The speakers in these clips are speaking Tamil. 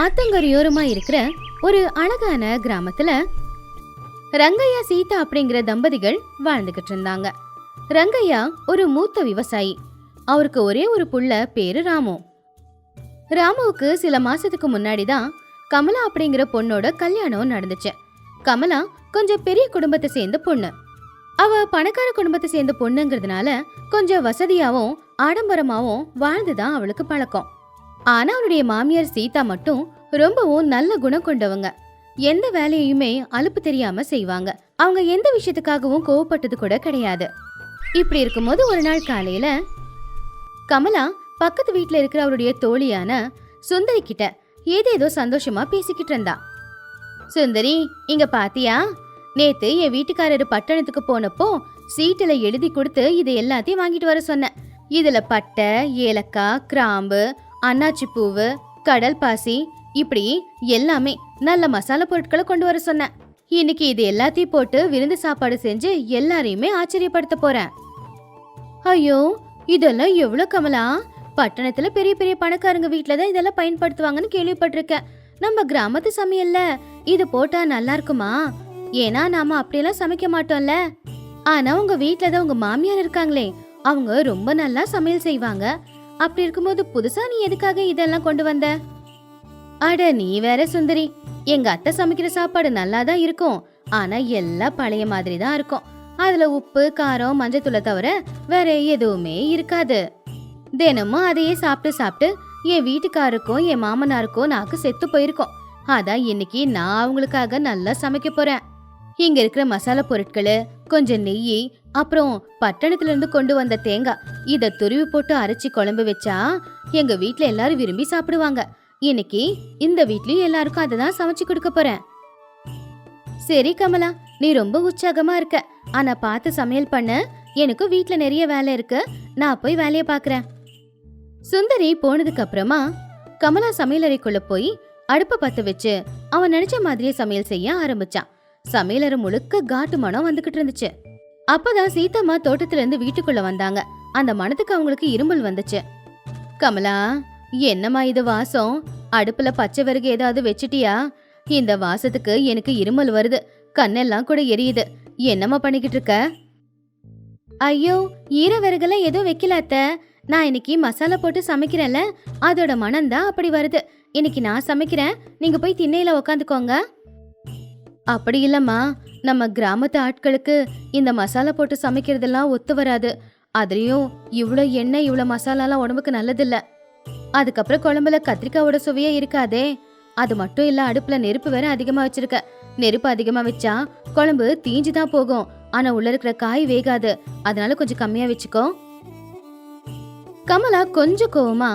ஆத்தங்கரையோரமா இருக்கிற ஒரு அழகான கிராமத்துல ரங்கையா சீதா அப்படிங்கிற தம்பதிகள் வாழ்ந்துகிட்டு இருந்தாங்க. ரங்கையா ஒரு மூத்த விவசாயி. அவருக்கு ஒரே ஒரு புள்ள, பேரு ராமு. ராமுவுக்கு சில மாசத்துக்கு முன்னாடி தான் கமலா அப்படிங்கிற பொண்ணோட கல்யாணம் நடந்துச்சு. கமலா கொஞ்சம் பெரிய குடும்பத்தை சேர்ந்த பொண்ணு. அவ பணக்கார குடும்பத்தை சேர்ந்த பொண்ணுங்கிறதுனால கொஞ்சம் வசதியாவும் ஆடம்பரமாவும் வாழ்ந்துதான் அவளுக்கு பழக்கம். ஆனா அவளுடைய மாமியார் சீதா மட்டும் ரொம்பவும் நல்ல குணம் கொண்டவங்க. எந்த வேலையுமே அலுப்பு தெரியாம செய்வாங்க. அவங்க எந்த விஷயத்துக்காகவும் கோவப்பட்டது கூட கிடையாது. இப்படி இருக்கும்போது ஒரு நாள் காலையில கமலா பக்கத்து வீட்டுல இருக்கிற அவருடைய தோழியான சுந்தரி கிட்ட ஏதேதோ சந்தோஷமா பேசிக்கிட்டு இருந்தா. சுந்தரி, இங்க பாத்தியா, நேத்து என் வீட்டுக்காரரு பட்டணத்துக்கு போனப்போ சீட்டுல எழுதி கொடுத்து இது எல்லாத்தையும் வாங்கிட்டு வர சொன்னேன். இதுல பட்டை, ஏலக்காய், கிராம்பு, அன்னாச்சி பூவு, கடல் பாசி, இப்படி எல்லாமே நல்ல மசாலா பொருட்களை கொண்டு வர சொன்னேன். இன்னைக்கு இது எல்லாத்தையும் போட்டு விருந்து சாப்பாடு செஞ்சு எல்லாரையுமே ஆச்சரியப்படுத்த போறேன். ஐயோ, இதெல்லாம் எவ்வளவு கமலா! பட்டணத்துல பெரிய பெரிய பணக்காரங்க வீட்டுலதான் இதெல்லாம் பயன்படுத்துவாங்கன்னு கேள்விப்பட்டிருக்கேன். நம்ம கிராமத்து சமையல்ல இது போட்டா நல்லா இருக்குமா? ஏன்னா நாம அப்படியெல்லாம் சமைக்க மாட்டோம்ல. ஆனா உங்க வீட்டுலதான் உங்க மாமியார் இருக்காங்களே, அவங்க ரொம்ப நல்லா சமையல் செய்வாங்க. அப்படி இருக்கும்போது புதுசா நீ எதுக்காக இதெல்லாம் கொண்டு வந்த? அட நீ வேற சுந்தரி, எங்க அத்தை சமைக்கிற சாப்பாடு நல்லாதான் இருக்கும். ஆனா எல்லாம் பழைய மாதிரி தான் இருக்கும். அதுல உப்பு, காரம், மஞ்சத்தூளை தவிர வேற எதுவுமே இருக்காது. தினமும் அதையே சாப்பிட்டு சாப்பிட்டு என் வீட்டுக்காருக்கும் என் மாமனாருக்கும் நாக்கு செத்து போயிருக்கோம். அதான் இன்னைக்கு நான் அவங்களுக்காக நல்லா சமைக்க போறேன். இங்க இருக்கிற மசாலா பொருட்களு, கொஞ்சம் நெய், அப்புறம் பட்டணத்துல இருந்து கொண்டு வந்த தேங்காய், இத துருவி போட்டு அரைச்சி குழம்பு வச்சா எங்க வீட்டுல எல்லாரும் விரும்பி சாப்பிடுவாங்க. இன்னைக்கு இந்த வீட்லயும் எல்லாருக்கும் அததான் சமைச்சு கொடுக்க போறேன். சரி கமலா, நீ ரொம்ப உற்சாகமா இருக்க. ஆனா பார்த்து சமையல் பண்ண. எனக்கும் வீட்டுல நிறைய வேலை இருக்கு. நான் போய் வேலைய பாக்குறேன். சுந்தரி போனதுக்கு அப்புறமா கமலா சமையலறைக்குள்ள போய் அடுப்ப பத்த வச்சு அவன் நினைச்ச மாதிரியே சமையல் செய்ய ஆரம்பிச்சான். சமையலறை முழுக்க காட்டு மனம் வந்துகிட்டு இருந்துச்சு. அப்பதான் சீதாம்மா தோட்டத்துல இருந்து வீட்டுக்குள்ள வந்தாங்க. அந்த மனத்துக்கு அவங்களுக்கு இருமல் வந்துச்சு. கமலா, என்னம்மா இது வாசம்? அடுப்புல பச்சை விறகு ஏதாவது வச்சிட்டியா? இந்த வாசத்துக்கு எனக்கு இருமல் வருது. கண்ணெல்லாம் கூட எரியுது. என்னம்மா பண்ணிக்கிட்டு இருக்க? ஐயோ, ஈர விறகுல எதுவும் வைக்கல அத்தை. நான் இன்னைக்கு மசாலா போட்டு சமைக்கிறேன்ல, அதோட மனம்தான் அப்படி வருது. இன்னைக்கு நான் சமைக்கிறேன், நீங்க போய் திண்ணையில உக்காந்துக்கோங்க. அப்படி இல்லம்மா, நம்ம கிராமத்து ஆட்களுக்கு இந்த மசாலா போட்டு சமைக்கிறதெல்லாம் ஒத்து வராது. அதுலயும் இவ்வளோ எண்ணெய், இவ்வளோ மசாலாலாம் உடம்புக்கு நல்லதில்ல. அதுக்கப்புறம் குழம்புல கத்திரிக்காயோட சுவையே இருக்காதே. அது மட்டும் இல்ல, அடுப்புல நெருப்பு வேற அதிகமா வச்சிருக்க. நெருப்பு அதிகமா வச்சா குழம்பு தீஞ்சுதான் போகும். ஆனா உள்ள இருக்கிற காய் வேகாது. அதனால கொஞ்சம் கம்மியா வச்சுக்கோ. கமலா கொஞ்சம் கோவமா,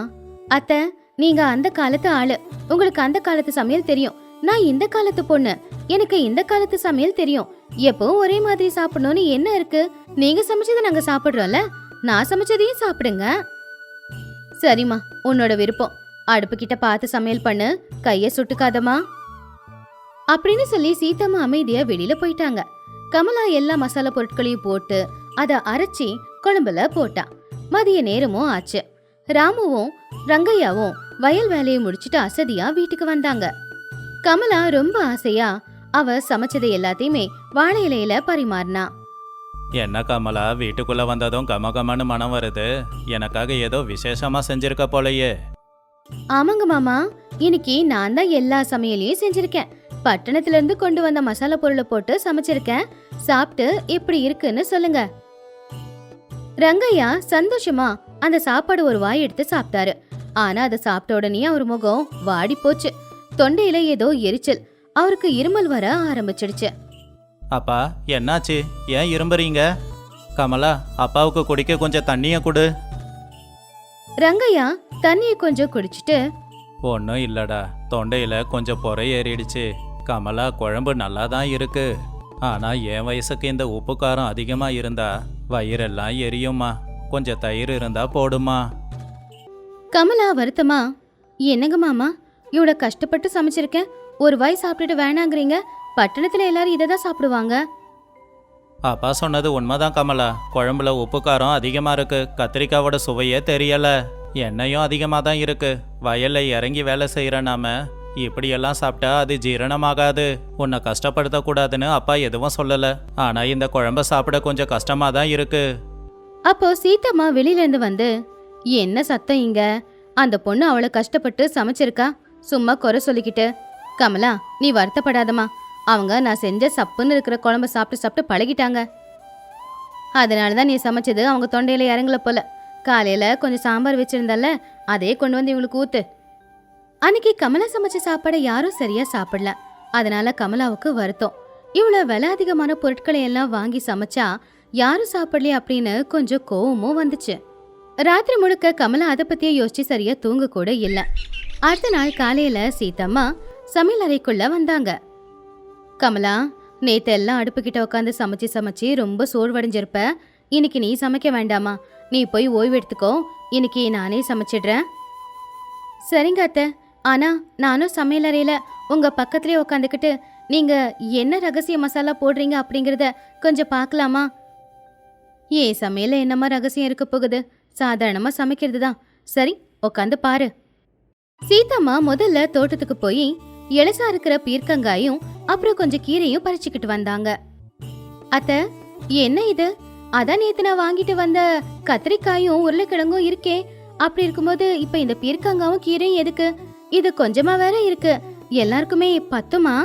அத்தை, நீங்க அந்த காலத்து ஆளு, உங்களுக்கு அந்த காலத்து சமையல் தெரியும். நான் இந்த காலத்து பொண்ணு, எனக்கு இந்த காலத்து சமையல் தெரியும். எப்பவும் ஒரே மாதிரி சாப்பிடணும்னு என்ன இருக்கு? நீங்க சமைச்சதை நாங்க சாப்பிடுறோம்ல, நான் சமைச்சதையும் சாப்பிடுங்க. சரிம்மா, உன்னோட விருப்பம். அடுப்பு கிட்ட பார்த்து சமையல் பண்ணு, கைய சுட்டுக்காதமா அப்படின்னு சொல்லி சீதாம்மா அமைதியா வெளியில போயிட்டாங்க. கமலா எல்லா மசாலா பொருட்களையும் போட்டு அத அரைச்சி குழம்புல போட்டா. மதிய நேரமும் ஆச்சு. ராமுவும் ரங்கையாவும் வயல் வேலையை முடிச்சிட்டு அசதியா வீட்டுக்கு வந்தாங்க. கமலா ரொம்ப ஆசையா அவ சமைச்சதை எல்லாத்தையுமே வாழை இலையில பரிமாறினா. என்ன கமலா, வீட்டுக்குள்ள வந்ததும் கமகமன்னு மனம் வருது. எனக்காக ஏதோ விசேஷமா செஞ்சிருக்க போலயே. ஆமாங்க மாமா, இன்னைக்கு நான் தான் எல்லா சமையலையும் செஞ்சிருக்கேன். பட்டணத்துல இருந்து கொண்டு வந்த மசாலா பொருளை போட்டு சமைச்சிருக்கேன். சாப்பிட்டு எப்படி இருக்குன்னு சொல்லுங்க. ரங்கையா சந்தோஷமா அந்த சாப்பாடு ஒரு வாய் எடுத்து சாப்பிட்டாரு. ஆனா அதை சாப்பிட்ட உடனே அவர் முகம் வாடி போச்சு. தொண்டையில ஏதோ எரிச்சல். அவருக்கு இருமல் வர ஆரம்பிச்சிடுச்சு. அப்பா, என்னாச்சு? ஏன் இரும்புறீங்க? கமலா, அப்பாவுக்கு குடிக்க கொஞ்சம் தண்ணிய கொடு. ரங்கையா தண்ணிய கொஞ்சம் குடிச்சிட்டு, ஒன்றும் இல்லடா, தொண்டையில கொஞ்சம் பொறை ஏறிடுச்சு. கமலா, குழம்பு நல்லா தான் இருக்கு. ஆனா என் வயசுக்கு இந்த உப்பு காரம் அதிகமா இருந்தா வயிறெல்லாம் எரியுமா. கொஞ்சம் தயிர் இருந்தா போடுமா. கமலா வருத்தமா, என்னங்க மாமா, இவ்வளவு கஷ்டப்பட்டு சமைச்சிருக்கேன், ஒரு வாய் சாப்பிட்டுட்டு வேணாங்கிறீங்க? பட்டணத்துல எல்லாரும் இதை தான் சாப்பிடுவாங்க. அப்பா சொன்னது உண்மைதான் கமலா. குழம்புல உப்பு காரம் அதிகமா இருக்கு. கத்திரிக்காவோட சுவையே தெரியல. எண்ணெயும் அதிகமாக தான் இருக்கு. வயல்ல இறங்கி வேலை செய்கிற நாம இப்படியெல்லாம் சாப்பிட்டா அது ஜீரணமாகாது. உன்னை கஷ்டப்படுத்தக்கூடாதுன்னு அப்பா எதுவும் சொல்லல. ஆனா இந்த குழம்ப சாப்பிட கொஞ்சம் கஷ்டமா தான் இருக்கு. அப்போ சீதம்மா வெளியில இருந்து வந்து, என்ன சத்தம் இங்க? அந்த பொண்ணு அவளை கஷ்டப்பட்டு சமைச்சிருக்கா, சும்மா குறை சொல்லிக்கிட்டு. கமலா, நீ வருத்தப்படாதம்மா. அவங்க நான் செஞ்ச சப்புன்னு இருக்கிற குழம்ப சாப்பிட்டு சாப்பிட்டு பழகிட்டாங்க. அதனாலதான் நீ சமைச்சது அவங்க தொண்டையில இறங்கல போல. காலையில கொஞ்சம் சாம்பார் வச்சிருந்தல்ல, அதே கொண்டு வந்து இவங்களுக்கு ஊத்து. அன்னைக்கு கமலா சமைச்ச சாப்பாடை யாரும் சரியா சாப்பிடல. அதனால கமலாவுக்கு வருத்தம். இவ்வளவு விலை அதிகமான பொருட்களை எல்லாம் வாங்கி சமைச்சா யாரும் சாப்பிடலையே அப்படின்னு கொஞ்சம் கோவமும் வந்துச்சு. ராத்திரி முழுக்க கமலா அதை பத்தியே யோசிச்சு சரியா தூங்க கூட இல்ல. அடுத்த நாள் காலையில சீதம்மா சமையல் அறைக்குள்ள வந்தாங்க. கமலா, நேத்து எல்லாம் அடுப்பு கிட்ட உட்காந்து சமைச்சு சமைச்சு ரொம்ப சோர்வடைஞ்சிருப்ப. இன்னைக்கு நீ சமைக்க வேண்டாமா? நீ போய் ஓய்வு எடுத்துக்கோ. இன்னைக்கு நானே சமைச்சிடுறேன். சரிங்க அத்தை. ஆனா நானும் சமையல் அறையில உங்க பக்கத்துலயே உட்காந்துக்கிட்டு நீங்க என்ன ரகசிய மசாலா போடுறீங்க அப்படிங்கறத கொஞ்சம் பார்க்கலாமா? ஏன் சமையல என்னமா ரகசியம் இருக்க போகுது? சாதாரணமா சமைக்கிறது தான். சரி, உட்காந்து பாரு. சீதம்மா முதல்ல தோட்டத்துக்கு போய் இளசா இருக்கிற பீர்க்கங்காயும் அப்புறம் கொஞ்சம் கீரையும் பறிச்சுக்கிட்டு வந்தாங்க. அத்த, என்ன இது? அதான் நேத்து நான் வாங்கிட்டு வந்த கத்திரிக்காயும் உருளைக்கிழங்கும் இருக்கே. அப்படி இருக்கும்போது இப்ப இந்த பீர்க்கங்காவும் கீரையும் எதுக்கு? இது கொஞ்சமா வேற இருக்கு. எல்லாருக்குமே பத்துமா?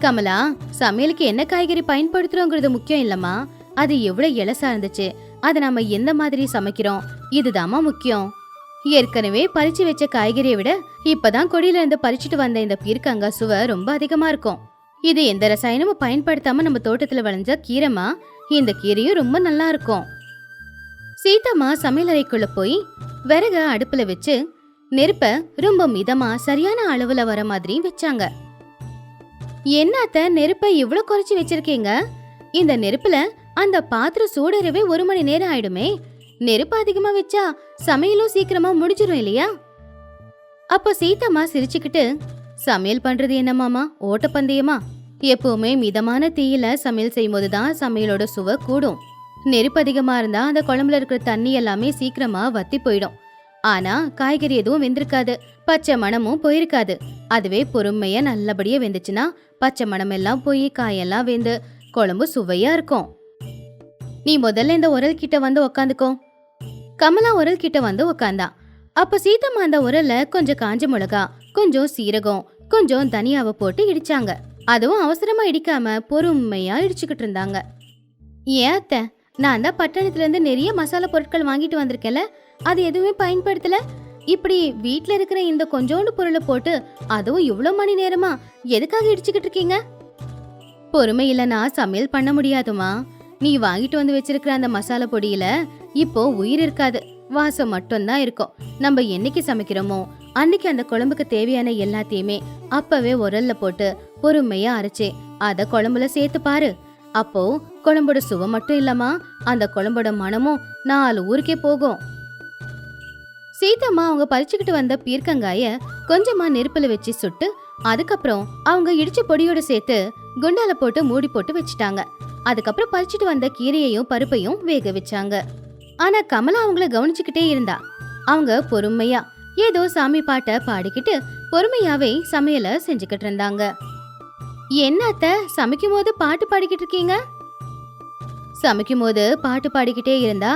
கமலா, சமையலுக்கு என்ன காய்கறி பயன்படுத்துறோங்கிறது முக்கியம் இல்லம்மா. அது எவ்வளவு இளசா இருந்துச்சு, அதை நாம எந்த மாதிரி சமைக்கிறோம், இதுதாம்மா முக்கியம். ஏற்கனவே பறிச்சு வச்ச காய்கறியை விட இப்பதான் கொடியில இருந்து பறிச்சுட்டு வந்த இந்த பீர்க்கங்காய் சுவை ரொம்ப அதிகமா இருக்கும். இது எந்த ரசாயனமும் பயன்படுத்தாம நம்ம தோட்டத்துல விளைஞ்ச கீரைமா. இந்த கீரையும் ரொம்ப நல்லா இருக்கும். சீதம்மா சமையலறைக்குள்ள போய் விறக அடுப்புல வச்சு நெருப்ப ரொம்ப மிதமா சரியான அளவுல வர மாதிரி வச்சாங்க. என்னத்த, நெருப்ப இவ்வளவு குறைச்சு வச்சிருக்கீங்க? இந்த நெருப்புல அந்த பாத்திரம் சூடறவே 1 மணி நேரம் ஆயிடுமே. நெருப்பு அதிகமா வச்சா சமையலும் சீக்கிரமா முடிஞ்சிடும் இல்லையா? அப்போ சீதம்மா சிரிச்சுக்கிட்டு, சமையல் பண்றது என்னமாமா, ஓட்டப்பந்தயமா? எப்பவுமே மிதமான தீயில சமையல் செய்யும் போதுதான் சமையலோட சுவை கூடும். நெருப்பு அதிகமா இருந்தா அந்த குழம்புல இருக்கிற தண்ணி எல்லாமே சீக்கிரமா வத்தி போயிடும். ஆனா காய்கறி எதுவும் வெந்திருக்காது, பச்சை மணமும் போயிருக்காது. அதுவே பொறுமையா நல்லபடியா வெந்துச்சுன்னா பச்சை மணம் எல்லாம் போய் காயெல்லாம் வெந்து குழம்பு சுவையா இருக்கும். நீ முதல்ல இந்த உரல் கிட்ட வந்து உக்காந்துக்கோ. கமலா உரல் கிட்ட வந்து உக்காந்தா. அப்ப சீதம்மா அந்த உரல்ல கொஞ்சம் காஞ்ச மிளகா, கொஞ்சம் சீரகம், கொஞ்சம் தனியாவை போட்டு இடிச்சாங்க. அதுவும் அவசரமா இடிக்காம பொறுமையா இடிச்சுக்கிட்டு இருந்தாங்க. ஏன் அத்தை, நான் தான் பட்டணத்துல இருந்து நிறைய மசாலா பொருட்கள் வாங்கிட்டு வந்திருக்கேன்ல, அது எதுவுமே பயன்படுத்தல. இப்படி வீட்ல இருக்கிற இந்த கொஞ்சோண்டு பொருளை போட்டு அதுவும் இவ்வளவு மணி நேரமா எதுக்காக இடிச்சுக்கிட்டு இருக்கீங்க? பொறுமை இல்லைன்னா சமையல் பண்ண முடியாதுமா. நீ வாங்கிட்டு வந்து வச்சிருக்கிற அந்த மசாலா பொடியில இப்போ உயிர் இருக்காது, வாசம் மட்டும்தான் இருக்கும். நம்ம என்னைக்கு சமைக்கிறோமோ அன்னைக்கு அந்த குழம்புக்கு தேவையான எல்லாத்தையுமே அப்பவே உரல்ல போட்டு பொறுமையா அரைச்சு அத குழம்புல சேர்த்து பாரு. அப்போ குழம்போட சுவை மட்டும் இல்லம்மா, அந்த குழம்போட மனமும் 4 ஊருக்கே போகும். சீதம்மா அவங்க பறிச்சுக்கிட்டு வந்த பீர்க்கங்காய கொஞ்சமா நெருப்புல வச்சு சுட்டு அதுக்கப்புறம் அவங்க இடிச்ச பொடியோட சேர்த்து குண்டால போட்டு மூடி போட்டு வச்சுட்டாங்க. அதுக்கப்புறம் பறிச்சுட்டு வந்த கீரையையும் பருப்பையும் வேக வச்சாங்க. ஆனா கமலா அவங்கள கவனிச்சுக்கிட்டே இருந்தா. அவங்க பொறுமையா ஏதோ சாமி பாட்டை பாடிக்கிட்டு பொறுமையாவே சமையல செஞ்சுக்கிட்டு இருந்தாங்க. என்னத்த, சமைக்கும் போது பாட்டு பாடிக்கிட்டு இருக்கீங்க? சமைக்கும் போது பாட்டு பாடிக்கிட்டே இருந்தா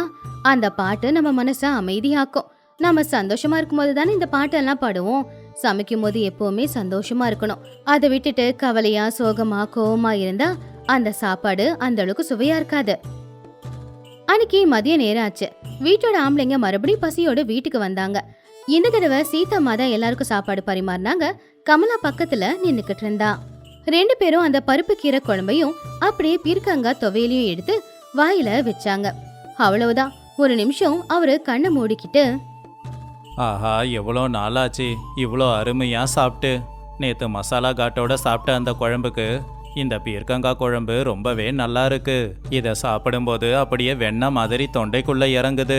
அந்த பாட்டு நம்ம மனச அமைதியாக்கும். நம்ம சந்தோஷமா இருக்கும் போது தானே இந்த பாட்டெல்லாம் பாடுவோம். சமைக்கும் போது எப்பவுமே சந்தோஷமா இருக்கணும். அதை விட்டுட்டு கவலையா சோகமா கோவமா இருந்தா அந்த சாப்பாடு அந்த அளவுக்கு சுவையா இருக்காது. அன்னைக்கு மதிய நேரம் ஆச்சு. வீட்டோட ஆம்பளைங்க மறுபடியும் பசியோட வீட்டுக்கு வந்தாங்க. இந்த தடவை சீதம்மா தான் எல்லாருக்கும் சாப்பாடு பரிமாறினாங்க. கமலா பக்கத்துல நின்னுக்கிட்டு இருந்தா. 2 பேரும் அந்த பருப்பு கீரை குழம்பையும் அப்படியே பீர்க்கங்காய் துவையலையும் எடுத்து வாயில வச்சாங்க. அவ்வளவுதான். ஒரு நிமிஷம் அவரு கண்ணை மூடிக்கிட்டு, ஆஹா, எவ்வளோ நாளாச்சு இவ்வளோ அருமையா சாப்பிட்டு. நேத்து மசாலா காட்டோட சாப்பிட்ட அந்த குழம்புக்கு இந்த பீர்க்கங்காய் குழம்பு ரொம்பவே நல்லா இருக்கு. இதை சாப்பிடும்போது அப்படியே வெண்ணெய் மாதிரி தொண்டைக்குள்ள இறங்குது.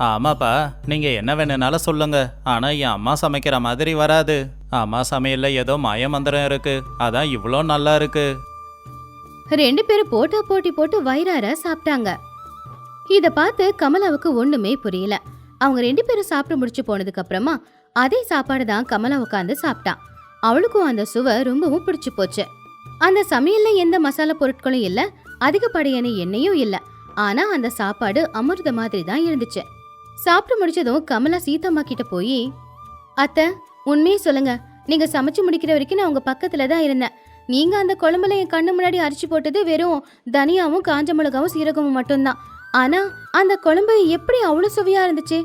ஆமாப்பா, நீங்க என்ன வேணும்னாலும் சொல்லுங்க, ஆனா என் அம்மா சமைக்கிற மாதிரி வராது. அம்மா சமையல்ல ஏதோ மாயமந்திரம் இருக்கு, அதான் இவ்வளோ நல்லா இருக்கு. 2 பேரும் போட்டா போட்டி போட்டு வயிறார சாப்பிட்டாங்க. இத பார்த்து கமலாவுக்கு ஒண்ணுமே புரியல. அவங்க 2 பேரும் சாப்பிட்டு முடிச்சு போனதுக்கு அப்புறமா அதே சாப்பாடு தான் கமலா உட்காந்து சாப்பிட்டான். அவளுக்கும் அந்த சுவை ரொம்பவும் பிடிச்சு போச்சு. அந்த சமையல்ல எந்த மசாலா பொருட்களும் இல்ல, அதிகப்படியான எண்ணெயும் இல்ல. ஆனா அந்த சாப்பாடு அமிர்த மாதிரி தான் இருந்துச்சு. சாப்பிட்டு முடிச்சதும் கமலா சீதாம்மா கிட்ட போய், அத்தை, உண்மையே சொல்லுங்க, நீங்க சமைச்சு முடிக்கிற வரைக்கும் நான் உங்க பக்கத்துல தான் இருந்தேன். நீங்க அந்த குழம்புல என் கண்ணு முன்னாடி அரைச்சு போட்டது வெறும் தனியாவும் காஞ்ச மிளகாவும் சீரகமும் மட்டும்தான். ஆனா அந்த குழம்பு எப்படி அவ்வளவு சுவையா இருந்துச்சு?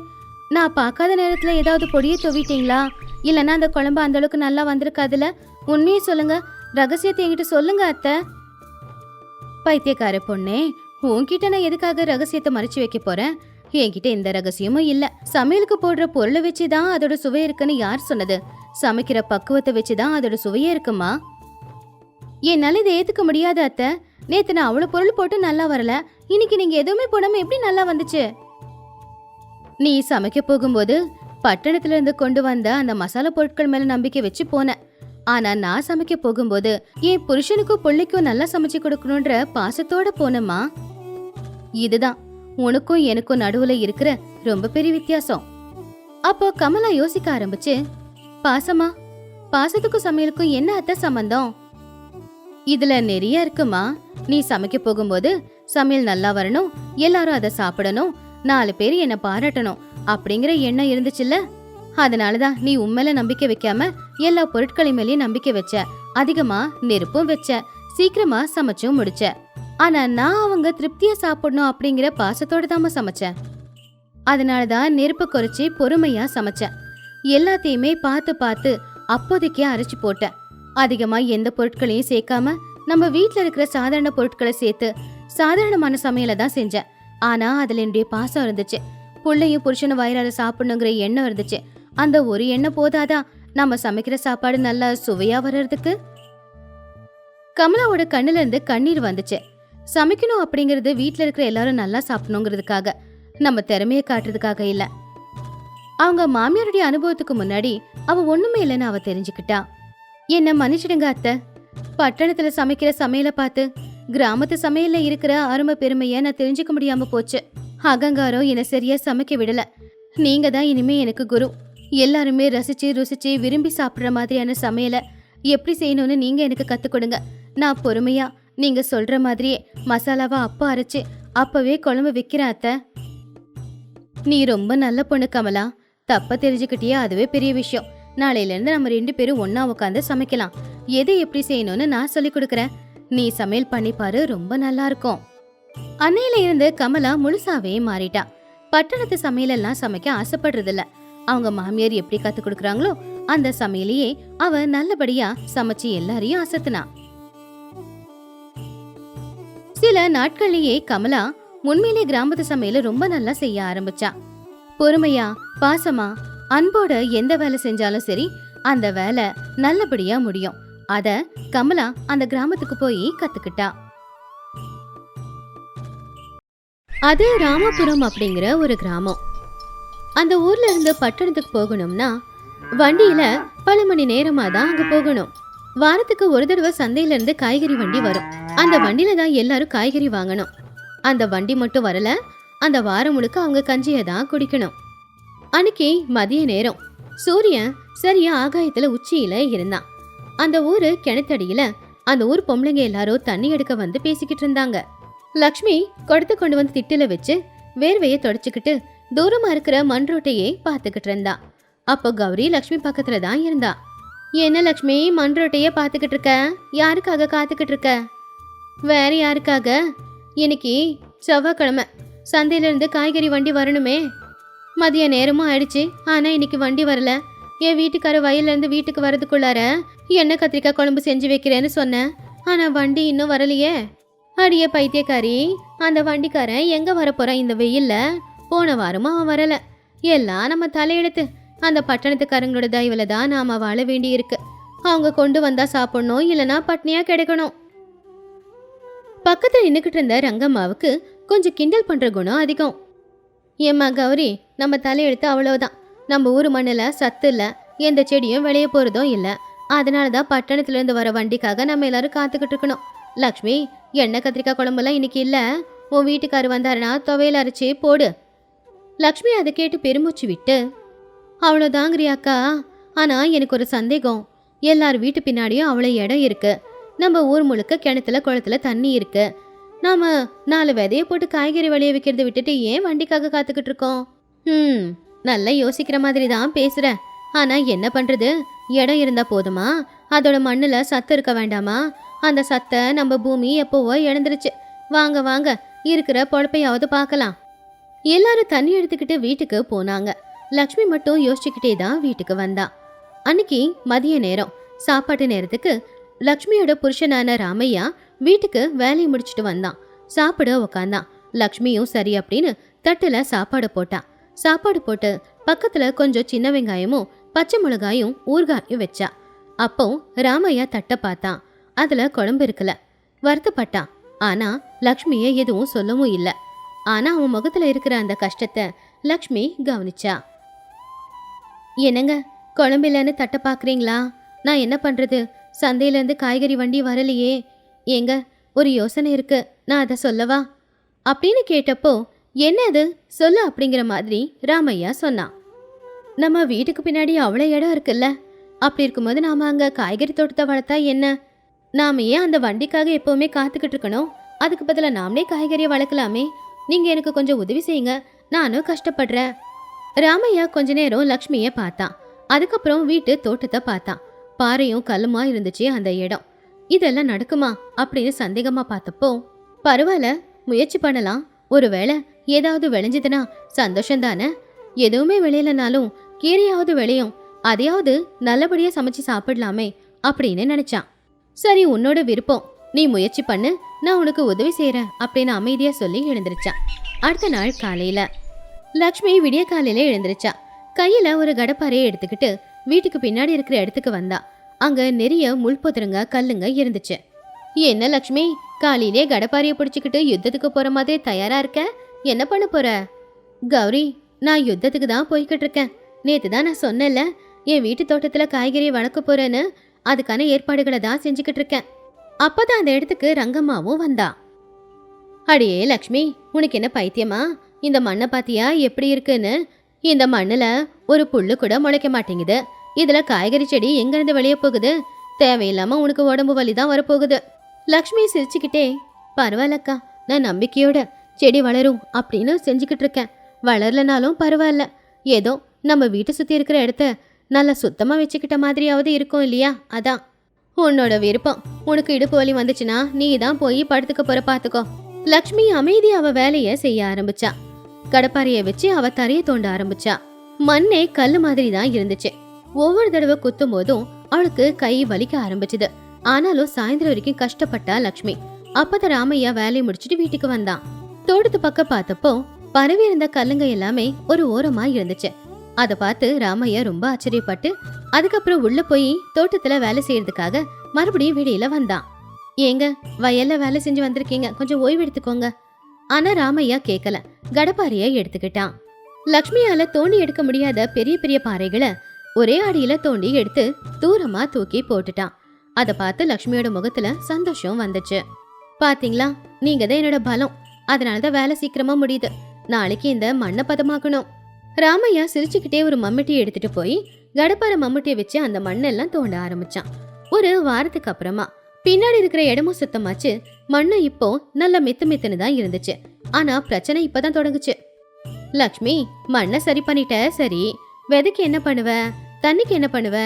நான் பார்க்காத நேரத்துல ஏதாவது பொடியை துவிட்டீங்களா? இல்லைன்னா அந்த குழம்பு அந்த அளவுக்கு நல்லா வந்திருக்காதுல? உண்மையே சொல்லுங்க, ரகசியத்தை என்கிட்ட சொல்லுங்க அத்தை. பைத்தியக்கார பொண்ணே, உன்கிட்ட நான் எதுக்காக ரகசியத்தை மறைச்சு வைக்க போறேன்? என்கிட்ட எந்த ரகசியமும் இல்ல. சமையலுக்கு போடுற பொருளை வச்சுதான் அதோட சுவை இருக்குன்னு யார் சொன்னது? சமைக்கிற பக்குவத்தை வச்சுதான் அதோட சுவையே இருக்குமா? என்னால இதை ஏத்துக்க முடியாது அத்தை. நேத்து நான் அவ்வளவு பொருள் போட்டு நல்லா வரல, இன்னைக்கு நீங்க எதுவுமே போடாம எப்படி நல்லா வந்துச்சு? நீ சமைக்க போகும்போது பட்டணத்துல இருந்து கொண்டு வந்த அந்த மசாலா பொருட்கள் மேல நம்பிக்கை வச்சு போன. ஆனா நான் சமைக்க போகும்போது என் புருஷனுக்கும் பிள்ளைக்கும் நல்லா சமைச்சு கொடுக்கணும்ன்ற பாசத்தோட போனம்மா. இதுதான் உனக்கும் எனக்கும் நடுவுல இருக்கிற ரொம்ப பெரிய வித்தியாசம். அப்போ கமலா யோசிக்க ஆரம்பிச்சு, பாசமா? பாசத்துக்கும் சமையலுக்கும் என்ன அத்தை சம்பந்தம்? இதுல நிறைய இருக்குமா. நீ சமைக்க போகும்போது சமையல் நல்லா வரணும், எல்லாரும் அதை சாப்பிடணும், 4 பேர் என்ன பாராட்டணும் அப்படிங்கிற எண்ணம் இருந்துச்சுல்ல. அதனாலதான் நீ உண்மையில நம்பிக்கை வைக்காம எல்லா பொருட்களையும் மேலேயும் நம்பிக்கை வச்ச. அதிகமா நெருப்பும் வச்ச, சீக்கிரமா சமைச்சும் முடிச்ச. ஆனா நான் அவங்க திருப்தியா சாப்பிடணும் அப்படிங்கிற பாசத்தோட தாம சமைச்சேன். அதனாலதான் நெருப்பை குறைச்சி பொறுமையா சமைச்சேன். எல்லாத்தையுமே பார்த்து பார்த்து அப்போதைக்கே அரைச்சு போட்டேன். அதிகமா எந்த பொருட்களையும் சேர்க்காம நம்ம வீட்டுல இருக்கிற சாதாரண பொருட்களை சேர்த்து சாதாரணமான சமையலை தான் செஞ்சேன். ஆனா அதுல என்னுடைய பாசம் இருந்துச்சு. புள்ளையும் புருஷனும் வயிறால சாப்பிடணுங்கிற எண்ணம் இருந்துச்சு. அந்த ஒரு எண்ணம் போதாதான் நம்ம சமைக்கிற சாப்பாடு நல்லா சுவையா வர்றதுக்கு? கமலாவோட கண்ணுல இருந்து கண்ணீர் வந்துச்சு. சமைக்கணும் அப்படிங்கறது வீட்டுல இருக்கிற எல்லாரும் நல்லா சாப்பிடணுங்கிறதுக்காக, நம்ம திறமைய காட்டுறதுக்காக இல்ல. அவங்க மாமியாருடைய அனுபவத்துக்கு முன்னாடி அவ ஒண்ணுமே இல்லைன்னு அவ தெரிஞ்சுக்கிட்டா. என்ன மன்னிச்சிடுங்க அத்தை. பட்டணத்துல சமைக்கிற சமையலை பார்த்து கிராமத்து சமையல்ல இருக்கிற அருமை பெருமைய நான் தெரிஞ்சுக்க முடியாம போச்சு. அகங்காரம் என்ன சரியா சமைக்க விடல. நீங்க தான் இனிமே எனக்கு குரு. எல்லாருமே ரசிச்சு ருசிச்சு விரும்பி சாப்பிடுற மாதிரியான சமையலை எப்படி செய்யணும்னு நீங்க எனக்கு கத்து கொடுங்க. நான் பொறுமையா நீங்க சொல்ற மாதிரியே மசாலாவா அப்பா அரைச்சு அப்பவே குழம்பு வைக்கிறேன் அத்தை. நீ ரொம்ப நல்ல பொண்ணு கமலா. தப்ப தெரிஞ்சுக்கிட்டியா, அதுவே பெரிய விஷயம். நாளையில இருந்து நம்ம 2 பேரும் ஒன்னா உட்காந்து சமைக்கலாம். எதை எப்படி செய்யணும்னு நான் சொல்லி கொடுக்கறேன். நீ சமையல் பண்ணி பாரு, ரொம்ப நல்லா இருக்கும். அன்னையில இருந்து கமலா முழுசாவே மாறிட்டா. பட்டணத்து சமையலெல்லாம் சமைக்க ஆசைப்படுறதில்ல. அவங்க மாமியார் எப்படி கத்து கொடுக்கறாங்களோ அந்த சமையலையே அவ நல்லபடியா சமைச்சு எல்லாரையும் அசத்துனா. சில நாட்கள்லயே கமலா உண்மையிலே கிராமத்து சமையல ரொம்ப நல்லா செய்ய ஆரம்பிச்சா. பொறுமையா, பாசமா, அன்போட எந்த வேலை செஞ்சாலும் சரி, அந்த வேலை நல்லபடியா முடியும். அத கமலா அந்த கிராமத்துக்கு போய் கத்துக்கிட்டா. அது ராமபுரம் அப்படிங்கிற ஒரு கிராமம். அந்த ஊர்ல இருந்து பட்டணத்துக்கு போகணும்னா வண்டியில பல மணி நேரமா தான் அங்க போகணும். வாரத்துக்கு ஒரு தடவை சந்தையில இருந்து காய்கறி வண்டி வரும். அந்த வண்டியில தான் எல்லாரும் காய்கறி வாங்கணும். அந்த வண்டி மட்டும் வரல, அந்த வாரம் முழுக்க அவங்க கஞ்சியை தான் குடிக்கணும். அன்னைக்கு மதிய நேரம் சூரியன் சரியா ஆகாயத்துல உச்சியில இருந்தான். அந்த ஊரு கிணத்தடியில அந்த ஊர் பொம்பளைங்க எல்லாரும் தண்ணி எடுக்க வந்து பேசிக்கிட்டு இருந்தாங்க. லக்ஷ்மி குடத்தை கொண்டு வந்து திட்டில வச்சு வேர்வையை தொடச்சுக்கிட்டு தூரமா இருக்கிற மண் ரோட்டையே பாத்துக்கிட்டு இருந்தா. அப்போ கௌரி லக்ஷ்மி பக்கத்துல தான் இருந்தா. என்ன லக்ஷ்மி, மண் ரோட்டையே பாத்துக்கிட்டு இருக்க? யாருக்காக காத்துக்கிட்டு இருக்க? வேற யாருக்காக? இன்னைக்கு செவ்வாய்க்கிழமை, சந்தையில இருந்து காய்கறி வண்டி வரணுமே. மதிய நேரமும் ஆயிடுச்சு, ஆனா இன்னைக்கு வண்டி வரல. என் வீட்டுக்கார வயல்ல இருந்து வீட்டுக்கு வரதுக்குள்ளார எண்ணெய் கத்திரிக்காய் குழம்பு செஞ்சு வைக்கிறேன்னு சொன்னேன். ஆனா வண்டி இன்னும் வரலையே. அடியே பைத்தியக்காரி, அந்த வண்டிக்காரன் எங்க வரப்போறான் இந்த வெயில்ல? போன வாரமும் அவன் வரல. எல்லாம் நம்ம தலையெடுத்து அந்த பட்டணத்துக்காரங்களோட தயவுல தான் நாம வாழ வேண்டி இருக்கு. அவங்க கொண்டு வந்தா சாப்பிடணும், இல்லைன்னா பட்னியா கிடைக்கணும். பக்கத்துல நின்னுக்கிட்டு இருந்த ரங்கம்மாவுக்கு கொஞ்சம் கிண்டல் பண்ற குணம் அதிகம். ஏம்மா கௌரி, நம்ம தலையெடுத்து அவ்வளவுதான். நம்ம ஊர் மண்ணுல சத்து இல்ல, எந்த செடியும் விளைய போறதும் இல்ல. அதனாலதான் பட்டணத்துல இருந்து வர வண்டிக்காக நம்ம எல்லாரும் காத்துக்கிட்டு இருக்கணும். லக்ஷ்மி, எண்ணெய் கத்திரிக்காய் குழம்புலாம் இன்னைக்கு இல்ல. உன் வீட்டுக்காரு வந்தாருன்னா துவையல் அரைச்சி போடு. லக்ஷ்மி அதை கேட்டு பெருமூச்சு விட்டு, அவ்வளோதாங்கிறியாக்கா? ஆனா எனக்கு ஒரு சந்தேகம். எல்லார் வீட்டு பின்னாடியும் அவ்வளோ இடம் இருக்கு. நம்ம ஊர் முழுக்க கிணத்துல குளத்துல தண்ணி இருக்கு. நாம 4 விதைய போட்டு காய்கறி விளைய வைக்கிறத விட்டுட்டு ஏன் வண்டிக்காக காத்துக்கிட்டு இருக்கோம்? நல்லா யோசிக்கிற மாதிரி தான் பேசுற. ஆனா என்ன பண்றது? இடம் இருந்தா போதுமா? அதோட மண்ணுல சத்து இருக்க வேண்டாமா? அந்த சத்தை நம்ம பூமி எப்போவோ இழந்துருச்சு. வாங்க வாங்க, இருக்கிற பொழப்பையாவது பார்க்கலாம். எல்லாரும் தண்ணி எடுத்துக்கிட்டு வீட்டுக்கு போனாங்க. லக்ஷ்மி மட்டும் யோசிச்சுக்கிட்டே தான் வீட்டுக்கு வந்தா. அன்னைக்கு மதிய நேரம் சாப்பாட்டு நேரத்துக்கு லக்ஷ்மியோட புருஷனான ராமையா வீட்டுக்கு வேலையை முடிச்சுட்டு வந்தான். சாப்பிட உக்காந்தான். லக்ஷ்மியும் சரி அப்படின்னு தட்டுல சாப்பாடு போட்டான். சாப்பாடு போட்டு பக்கத்துல கொஞ்சம் சின்ன வெங்காயமும் பச்சை மிளகாயும் ஊறுகாயும் வச்சா. அப்போ ராமையா தட்டை பார்த்தான். அதுல குழம்பு இருக்கல. வருத்தப்பட்டான். ஆனா லக்ஷ்மிய எதுவும் சொல்லவும் இல்லை. ஆனா அவன் முகத்துல இருக்கிற அந்த கஷ்டத்தை லக்ஷ்மி கவனிச்சா. என்னங்க, குழம்பு இல்லைன்னு தட்டை பாக்குறீங்களா? நான் என்ன பண்றது? சந்தையிலேருந்து காய்கறி வண்டி வரலையே. ஏங்க, ஒரு யோசனை இருக்கு, நான் அதை சொல்லவா அப்படின்னு கேட்டப்போ, என்ன அது சொல்லு அப்படிங்கிற மாதிரி ராமையா சொன்னான். நம்ம வீட்டுக்கு பின்னாடி அவ்வளோ இடம் இருக்குல்ல, அப்படி இருக்கும்போது நாம அங்க காய்கறி தோட்டத்தை வளர்த்தா என்ன? நாம ஏன் அந்த வண்டிக்காக எப்பவுமே காத்துக்கிட்டு இருக்கணும்? அதுக்கு பதிலாக நாமளே காய்கறியை வளர்க்கலாமே. நீங்க எனக்கு கொஞ்சம் உதவி செய்யுங்க, நானும் கஷ்டப்படுறேன். ராமையா கொஞ்ச நேரம் லக்ஷ்மியை பார்த்தான். அதுக்கப்புறம் வீட்டு தோட்டத்தை பார்த்தான். பாறையும் கல்லுமா இருந்துச்சு அந்த இடம். இதெல்லாம் நடக்குமா அப்படின்னு சந்தேகமா பார்த்தப்போ, பரவாயில்ல, முயற்சி பண்ணலாம். ஒருவேளை ஏதாவது விளைஞ்சதுன்னா சந்தோஷம் தானே. எதுவுமே விளையலனாலும் கீரையாவது விளையும், அதையாவது நல்லபடியா சமைச்சு சாப்பிடலாமே அப்படின்னு நினைச்சான். சரி, உன்னோட விருப்பம், நீ முயற்சி பண்ணு, நான் உனக்கு உதவி செய்யறேன் அப்படின்னு அமைதியா சொல்லி எழுந்திருச்சான். அடுத்த நாள் காலையில லக்ஷ்மி விடிய காலையில எழுந்திருச்சா. கையில ஒரு கடப்பாறையை எடுத்துக்கிட்டு வீட்டுக்கு பின்னாடி இருக்கிற இடத்துக்கு வந்தா. அங்க நிறைய முள்பொதருங்க கல்லுங்க இருந்துச்சு. என்ன லக்ஷ்மி, காலையிலே கடப்பாறையை பிடிச்சிக்கிட்டு யுத்தத்துக்கு போற மாதிரி தயாரா இருக்க? என்ன பண்ண போற? கௌரி, நான் யுத்தத்துக்கு தான் போய்கிட்டு இருக்கேன். நேத்து தான் நான் சொன்னேன்ல, என் வீட்டு தோட்டத்துல காய்கறியை வளர்க்க போறேன்னு. அதுக்கான ஏற்பாடுகளை தான் செஞ்சுக்கிட்டு இருக்கேன். அப்பதான் அந்த இடத்துக்கு ரங்கம்மாவும் வந்தா. அடியே லக்ஷ்மி, உனக்கு என்ன பைத்தியமா? இந்த மண்ணை பாத்தியா எப்படி இருக்குன்னு? இந்த மண்ணுல ஒரு புல்லு கூட முளைக்க மாட்டேங்குது. இதுல காய்கறி செடி எங்கிருந்து வெளியே போகுது? தேவையில்லாம உனக்கு உடம்பு வலி தான் வரப்போகுது. லக்ஷ்மி சிரிச்சுக்கிட்டே, பரவாயில்லக்கா, நான் நம்பிக்கையோட செடி வளரும் அப்படின்னு செஞ்சுக்கிட்டு இருக்கேன். வளரலனாலும் பரவாயில்ல, ஏதோ நம்ம வீட்டை சுத்தி இருக்கிற இடத்த நல்லா சுத்தமா வச்சுக்கிட்ட மாதிரியாவது இருக்கும் இல்லையா? அதான். உன்னோட விருப்பம். உனக்கு இடுப்பு வலி வந்துச்சுன்னா நீ தான் போய் படுத்துக்க போற, பாத்துக்கோ. லக்ஷ்மி அமைதி அவ வேலைய செய்ய ஆரம்பிச்சா. கடப்பாறைய வச்சு அவ தரைய தோண்ட ஆரம்பிச்சா. மண்ணே கல்லு மாதிரி தான் இருந்துச்சு. ஒவ்வொரு தடவை குத்தும் போதும் அவளுக்கு கை வலிக்க ஆரம்பிச்சுது. ஆனாலும் சாயந்தரம் வரைக்கும் கஷ்டப்பட்டா லக்ஷ்மி. அப்பதான் ராமையா வேலையை முடிச்சுட்டு வீட்டுக்கு வந்தான். தோட்டத்து பக்கம் பார்த்தப்போ பரவி இருந்த கல்லுங்க எல்லாமே ஒரு ஓரமா இருந்துச்சு. அதை பார்த்து ராமையா ரொம்ப ஆச்சரியப்பட்டு அதுக்கப்புறம் உள்ள போய் தோட்டத்துல வேலை செய்யறதுக்காக மறுபடியும் வெளியில வந்தான். ஏங்க, வயல்ல வேலை செஞ்சு வந்திருக்கீங்க, கொஞ்சம் ஓய்வு எடுத்துக்கோங்க. ஆனா ராமையா கேட்கல. கடப்பாறைய எடுத்துக்கிட்டான். லக்ஷ்மியால தோண்டி எடுக்க முடியாத பெரிய பெரிய பாறைகளை ஒரே அடியில தோண்டி எடுத்து தூரமா தூக்கி போட்டுட்டான். அதை பார்த்து லக்ஷ்மியோட முகத்துல சந்தோஷம் வந்துச்சு. பாத்தீங்களா, நீங்க தான் என்னோட பலம். அதனாலதான் வேலை சீக்கிரமா முடியுது. நாளைக்கு இந்த மண்ணை பதமாக்கணும். ராமையா சிரிச்சுக்கிட்டே ஒரு மம்முட்டியை எடுத்துட்டு போய் கடப்பாறை மம்முட்டியை வச்சு அந்த மண்ணெல்லாம் தோண்ட ஆரம்பிச்சான். ஒரு வாரத்துக்கு அப்புறமா பின்னாடி இருக்கிற இடமும் சுத்தமாச்சு. மண்ணு இப்போ நல்ல மெத்துன்னு தான் இருந்துச்சு. ஆனா பிரச்சனை இப்பதான் தொடங்குச்சு. லக்ஷ்மி, மண்ணை சரி பண்ணிட்ட, சரி, விதைக்கு என்ன பண்ணுவ? தண்ணிக்கு என்ன பண்ணுவ?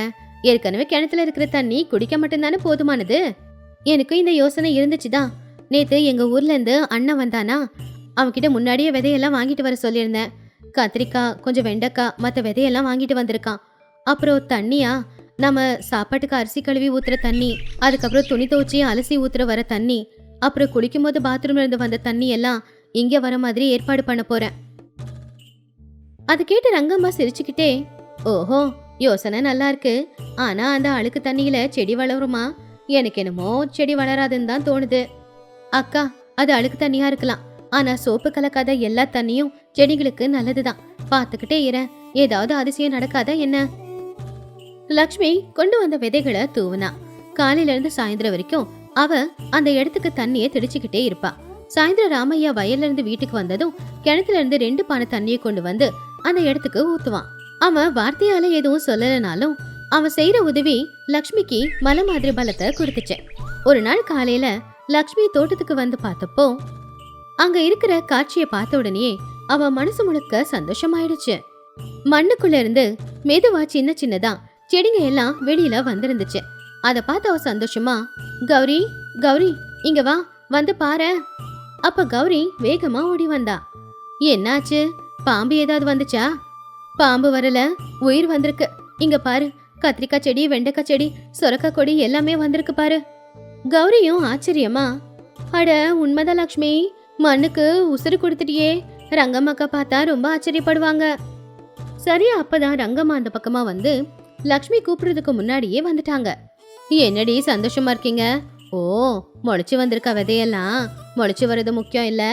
ஏற்கனவே கிணத்துல இருக்கிற தண்ணி குடிக்க மட்டும்தானே போதுமானது? எனக்கு இந்த யோசனை இருந்துச்சுதான். நேத்து எங்க ஊர்ல இருந்து அண்ணன் வந்தானா, அவன்கிட்ட முன்னாடியே விதையெல்லாம் வாங்கிட்டு வர சொல்லியிருந்தேன். கத்திரிக்காய், கொஞ்சம் வெண்டைக்காய், மற்ற விதையெல்லாம் வாங்கிட்டு வந்திருக்கான். அப்புறம் தண்ணியா, நம்ம சாப்பாட்டுக்கு அரிசி கழுவி ஊத்துற தண்ணி, அதுக்கப்புறம் துணி துவச்சி அலசி ஊத்துற வர தண்ணி, அப்புறம் குளிக்கும் போது பாத்ரூம்ல இருந்து வந்த தண்ணி எல்லாம் இங்க வர மாதிரி ஏற்பாடு பண்ண போறேன். அது கேட்டு ரங்கம்மா சிரிச்சுக்கிட்டே, ஓஹோ, யோசனை நல்லா இருக்கு. ஆனா அந்த அழுக்கு தண்ணியில செடி வளருமா? எனக்கு என்னமோ செடி வளராதுன்னு தான் தோணுது. அக்கா, அது அழுக்கு தண்ணியா இருக்கலாம். ஆனா சோப்பு கலக்காத எல்லா தண்ணியும் செடிகளுக்கு நல்லதுதான். பாத்துக்கிட்டே இரு, ஏதாவது அதிசயம் நடக்காத என்ன? லக்ஷ்மி கொண்டு வந்த விதைகளை தூவுனா. காலையில இருந்து சாயந்தரம் வரைக்கும் அவ அந்த இடத்துக்கு தண்ணியை தெளிச்சுக்கிட்டே இருப்பா. சாயந்தரம் ராமையா வயல்ல இருந்து வீட்டுக்கு வந்ததும் கிணத்துல இருந்து 2 பானை தண்ணியை கொண்டு வந்து அந்த இடத்துக்கு ஊத்துவான். அவன் வார்த்தையால எதுவும் சொல்லலனாலும் அவன் செய்யற உதவி லக்ஷ்மிக்கு மலை மாதிரி பலத்தை கொடுத்துச்சு. ஒரு நாள் காலையில லக்ஷ்மி தோட்டத்துக்கு வந்து பார்த்தப்போ அங்க இருக்கிற காட்சியை பார்த்த உடனே அவ மனசு முழுக்க சந்தோஷமாயிடுச்சு. மண்ணுக்குள்ள இருந்து மெதுவா சின்ன சின்னதா செடிங்க எல்லாம் வெளியில வந்திருந்துச்சு. அத பார்த்து அவ சந்தோஷமா, கௌரி கௌரி இங்க வா, வந்து பாரு. அப்ப கௌரி வேகமா ஓடி வந்தா. என்னாச்சு, பாம்பு ஏதாவது வந்துச்சா? பாம்பு வரல, உயிர் வந்திருக்கு. இங்க பாரு, கத்திரிக்காய் செடி, வெண்டைக்காய் செடி, சொரக்காய் கொடி எல்லாமே வந்திருக்கு பாரு. கௌரியும் ஆச்சரியமா, அட உண்மைதான் லக்ஷ்மி, மண்ணுக்கு உசுறு கொடுத்துட்டியே. ரங்கம்மாக்கா பார்த்தா ரொம்ப ஆச்சரியப்படுவாங்க. சரியா அப்பதான் ரங்கம்மா அந்த பக்கமா வந்து லக்ஷ்மி கூப்பிடுறதுக்கு முன்னாடியே வந்துட்டாங்க. என்னடி சந்தோஷமா இருக்கீங்க? ஓ, முளைச்சு வந்திருக்க விதையெல்லாம் முளைச்சு வர்றது முக்கியம் இல்ல,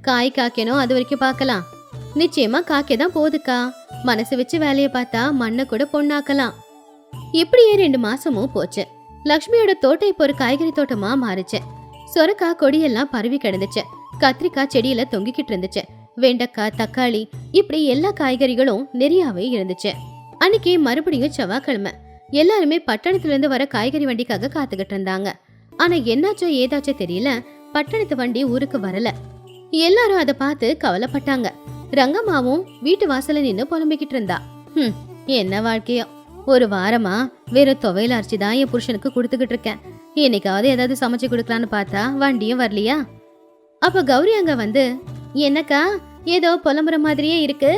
காய் காய்க்கணும், அது வரைக்கும் பார்க்கலாம். நிச்சயமா காய்க்கதான் போகுதுக்கா. மனசு வச்சு வேலையை பார்த்தா மண்ணை கூட பொண்ணாக்கலாம். இப்படியே 2 மாசமும் போச்சு. லக்ஷ்மியோட தோட்டம் இப்போ ஒரு காய்கறி தோட்டமா மாறுச்சு. சொரக்காய் கொடியெல்லாம் பரவி கிடந்துச்சு. கத்திரிக்காய் செடியில தொங்கிக்கிட்டு இருந்துச்சு. வெண்டைக்காய், தக்காளி, இப்படி எல்லா காய்கறிகளும் நிறையாவே இருந்துச்சு. அன்னைக்கு மறுபடியும் செவ்வாய்க்கிழமை. எல்லாருமே பட்டணத்துல இருந்து வர காய்கறி வண்டிக்காக காத்துக்கிட்டு இருந்தாங்க. ஆனா என்னாச்சோ ஏதாச்சோ தெரியல, பட்டணத்து வண்டி ஊருக்கு வரல. எல்லாரும் அதை பார்த்து கவலைப்பட்டாங்க. ரங்கம்மாவும் வீட்டு வாசல்ல நின்னு புலம்பிக்கிட்டு இருந்தா. என்ன வாழ்க்கையோ, ஒரு வாரமா வெறும் துவையில அரைச்சி தான் என் புருஷனுக்கு கொடுத்துக்கிட்டு இருக்கேன். என்னைக்காவது ஏதாவது சமைச்சு கொடுக்கலான்னு பார்த்தா வண்டியும் வரலையா? அப்ப கௌரி அங்க வந்து, என்னக்கா ஏதோ புலம்புற மாதிரியே இருக்கு?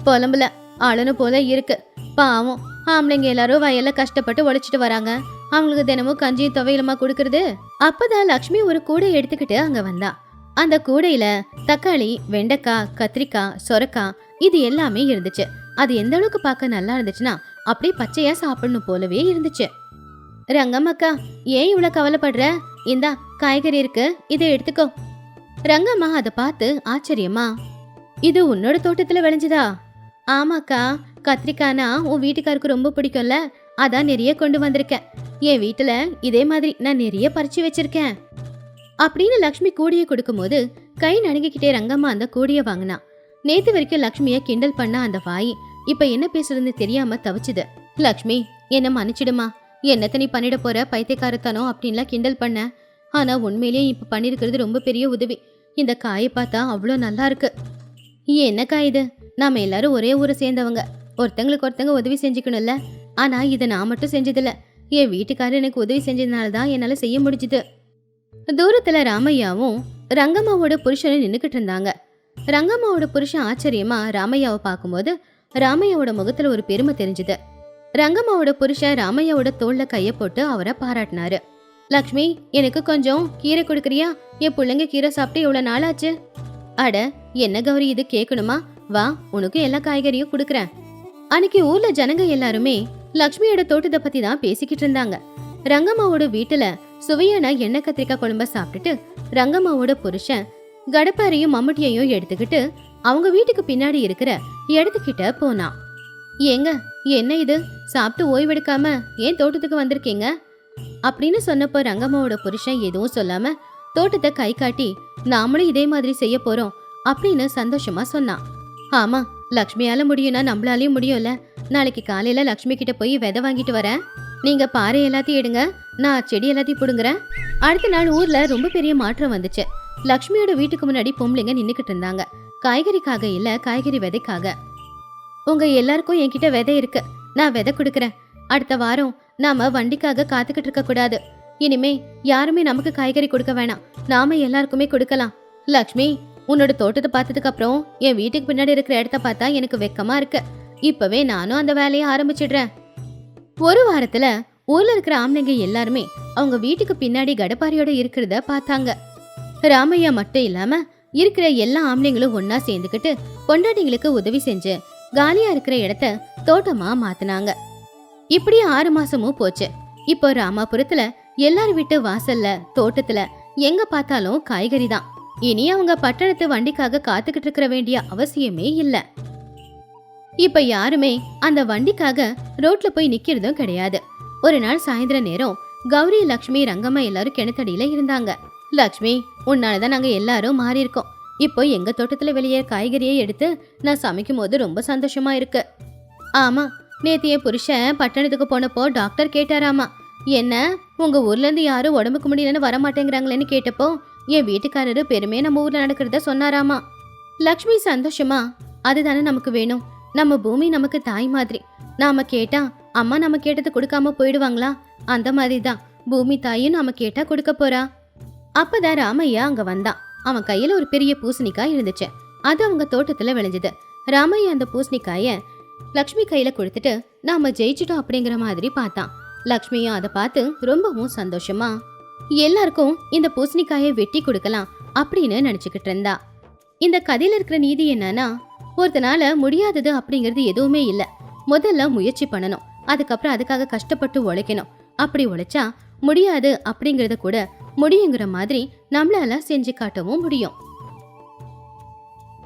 புலம்புல, அழனு போல இருக்கு. பாவம், ஆம்பளைங்க எல்லாரும் வயல்ல கஷ்டப்பட்டு உழைச்சிட்டு வராங்க. அவங்களுக்கு தினமும் கஞ்சியும் துவையிலுமா கொடுக்கறது. அப்பதான் லக்ஷ்மி ஒரு கூடை எடுத்துக்கிட்டு அங்க வந்தா. அந்த கூடையில தக்காளி, வெண்டைக்காய், கத்திரிக்காய், சொரக்காய் இது எல்லாமே இருந்துச்சு. அது எந்த அளவுக்கு பார்க்க நல்லா இருந்துச்சுன்னா அப்படியே பச்சையா சாப்பிடணும் போலவே இருந்துச்சு. ரங்கம்மாக்கா, ஏன் இவ்வளவு கவலைப்படுற? இந்தா காய்கறி இருக்கு, இதை எடுத்துக்கோ. ரங்கம்மா அதை பார்த்து ஆச்சரியமா, இது உன்னோட தோட்டத்துல விளைஞ்சதா? ஆமாக்கா, கத்திரிக்காய்னா உன் வீட்டுக்காருக்கு ரொம்ப பிடிக்கும்ல, அதான் நிறைய கொண்டு வந்திருக்கேன். என் வீட்டுல இதே மாதிரி நான் நிறைய பறிச்சு வச்சிருக்கேன் அப்படின்னு லக்ஷ்மி கூடையை கொடுக்கும்போது கை நடுங்கிக்கிட்டே ரங்கம்மா அந்த கூடைய வாங்கினா. நேத்து வரைக்கும் லக்ஷ்மிய கிண்டல் பண்ண அந்த வாய் இப்ப என்ன பேசுறதுன்னு தெரியாம தவிச்சுது. லக்ஷ்மி, என்ன மன்னிச்சிடுமா, என்னத்த நீ பண்ணிட போற பைத்தியக்காரத்தனம் அப்படின்லாம் கிண்டல் பண்ண. ஆனா உண்மையிலேயே இப்ப பண்ணிருக்கிறது ரொம்ப பெரிய உதவி. இந்த காயை பார்த்தா அவ்வளோ நல்லா இருக்கு. என்ன காய் இது? நாம எல்லாரும் ஒரே ஊரை சேர்ந்தவங்க, ஒருத்தங்களுக்கு ஒருத்தங்க உதவி செஞ்சுக்கணும்ல. ஆனா இதை நான் மட்டும் செஞ்சதில்ல, என் வீட்டுக்காரர் எனக்கு உதவி செஞ்சதுனாலதான் என்னால செய்ய முடிஞ்சுது. தூரத்துல ராமையாவும் ரங்கம்மாவோட புருஷனும் நின்னுக்கிட்டு இருந்தாங்க. ரங்கம்மாவோட புருஷன் ஆச்சரியமா ராமையாவை பார்க்கும்போது ராமையாவோட முகத்துல ஒரு பெருமை தெரிஞ்சுது. ரங்கம்மாவோட புருஷன் ராமையாவோட தோல்ல கைய போட்டு அவரை பாராட்டினாரு. லக்ஷ்மி, எனக்கு கொஞ்சம் கீரை கொடுக்கறியா? என் பிள்ளைங்க கீரை சாப்பிட்டு இவ்வளவு நாளாச்சு. அட என்ன கௌரி, இது கேட்கணுமா? வா, உனக்கு எல்லா காய்கறியும் கொடுக்கறேன். அன்னைக்கு ஊர்ல ஜனங்க எல்லாருமே லக்ஷ்மியோட தோட்டத்தை பத்தி தான் பேசிக்கிட்டு இருந்தாங்க. ரங்கம்மாவோட வீட்டுல சுவையான எண்ணெய் கத்திரிக்காய் குழம்ப சாப்பிட்டுட்டு ரங்கம்மாவோட புருஷன் கடப்பாரையும் மம்முட்டியையும் எடுத்துக்கிட்டு அவங்க வீட்டுக்கு பின்னாடி இருக்கிற இடத்துக்கிட்ட போனான். ஏங்க, என்ன இது, சாப்பிட்டு ஓய்வெடுக்காம ஏன் தோட்டத்துக்கு வந்திருக்கீங்க அப்படின்னு சொன்னப்போ ரங்கம்மாவோட புருஷன் எதுவும் சொல்லாம தோட்டத்தை கை காட்டி, நாமளும் இதே மாதிரி செய்ய போறோம் அப்படின்னு சந்தோஷமா சொன்னான். ஆமா, லக்ஷ்மியால முடியும்னா நம்மளாலையும் முடியும்ல. நாளைக்கு காலையில லக்ஷ்மி கிட்ட போய் விதை வாங்கிட்டு வரேன். நீங்க பாறை எல்லாத்தையும் எடுங்க, நான் செடி எல்லாத்தையும் புடுங்குறேன். அடுத்த நாள் ஊர்ல ரொம்ப பெரிய மாற்றம் வந்துச்சு. லக்ஷ்மியோட வீட்டுக்கு முன்னாடி பொம்பளைங்க நின்னுக்கிட்டு இருந்தாங்க. காய்கறிக்காக இல்ல, காய்கறி விதைக்காக. உங்க எல்லாருக்கும் என்கிட்ட விதை இருக்கு, நான் விதை கொடுக்கறேன். அடுத்த வாரம் நாம வண்டிக்காக காத்துக்கிட்டு இருக்க கூடாது. இனிமே யாருமே நமக்கு காய்கறி கொடுக்க வேணாம், நாம எல்லாருக்குமே கொடுக்கலாம். லக்ஷ்மி, உன்னோட தோட்டத்தை பார்த்ததுக்கு அப்புறம் என் வீட்டுக்கு பின்னாடி இருக்கிற இடத்த பார்த்தா எனக்கு வெக்கமா இருக்கு. இப்பவே நானும் அந்த வேலையை ஆரம்பிச்சிடுறேன். ஒரு வாரத்துல ஊர்ல இருக்கிற ஆம்பளைங்க எல்லாருமே அவங்க வீட்டுக்கு பின்னாடி கடப்பாரியோட இருக்கிறத பார்த்தாங்க. ராமையா மட்டும் இல்லாம இருக்கிற எல்லா ஆம்பளைங்களும் ஒன்னா சேர்ந்துக்கிட்டு பொண்டாட்டிங்களுக்கு உதவி செஞ்சு காலியா இருக்கிற இடத்த தோட்டமா மாத்தினாங்க. இப்படி 6 மாசமும் போச்சு. இப்போ ராமாபுரத்துல எல்லாரும் வீட்டு வாசல்ல, தோட்டத்துல எங்க பார்த்தாலும் காய்கறி தான். இனி அவங்க பட்டணத்து வண்டிக்காக காத்துக்கிட்டு இருக்க வேண்டிய அவசியமே இல்ல. இப்ப யாருமே அந்த வண்டிக்காக ரோட்ல போய் நிக்கிறதும் கிடையாது. ஒரு நாள் சாயந்தர நேரம் கௌரி, லக்ஷ்மி, ரங்கம்மா எல்லாரும் கிணத்தடியில இருந்தாங்க. லக்ஷ்மி, உன்னாலதான் நாங்க எல்லாரும் மாறி இருக்கோம். இப்போ எங்க தோட்டத்துல வெளியே காய்கறியை எடுத்து நான் சமைக்கும் போது ரொம்ப சந்தோஷமா இருக்கு. ஆமா, நேத்து என் புருஷன் பட்டணத்துக்கு போனப்போ டாக்டர் கேட்டாராமா, என்ன உங்க ஊர்ல இருந்து யாரும் உடம்புக்கு முடியலன்னு வர மாட்டேங்கிறாங்களேன்னு கேட்டப்போ என் வீட்டுக்காரரு பெருமையா நம்ம ஊர்ல நடக்கிறத சொன்னாராமா. லக்ஷ்மி சந்தோஷமா, அதுதானே நமக்கு வேணும். நம்ம பூமி நமக்கு தாய் மாதிரி. நாம கேட்டா அம்மா நம்ம கேட்டது கொடுக்காம போயிடுவாங்களா? அந்த மாதிரி தான் பூமி தாயும் நாம கேட்டா கொடுக்க போறா. அப்பதான் ராமையா அங்க வந்தான். அவன் கையில ஒரு பெரிய பூசணிக்காய் இருந்துச்சு. அது அவங்க தோட்டத்துல விளைஞ்சது. ராமையா அந்த பூசணிக்காய லக்ஷ்மி கையில கொடுத்துட்டு நாம ஜெயிச்சிட்டோம் அப்படிங்கிற மாதிரி பார்த்தான். லக்ஷ்மியும் அதை பார்த்து ரொம்பவும் சந்தோஷமா எல்லாருக்கும் இந்த பூசணிக்காயை வெட்டி கொடுக்கலாம் அப்படின்னு நினைச்சுக்கிட்டு இருந்தா. இந்த கதையில இருக்கிற நீதி என்னன்னா, ஒருத்தனால முடியாதது அப்படிங்கிறது எதுவுமே இல்ல. முதல்ல முயற்சி பண்ணணும், அதுக்கப்புறம் அதுக்காக கஷ்டப்பட்டு உழைக்கணும். அப்படி உழைச்சா முடியாது அப்படிங்கறத கூட முடியுங்கிற மாதிரி நம்மளால செஞ்சு காட்டவும் முடியும்.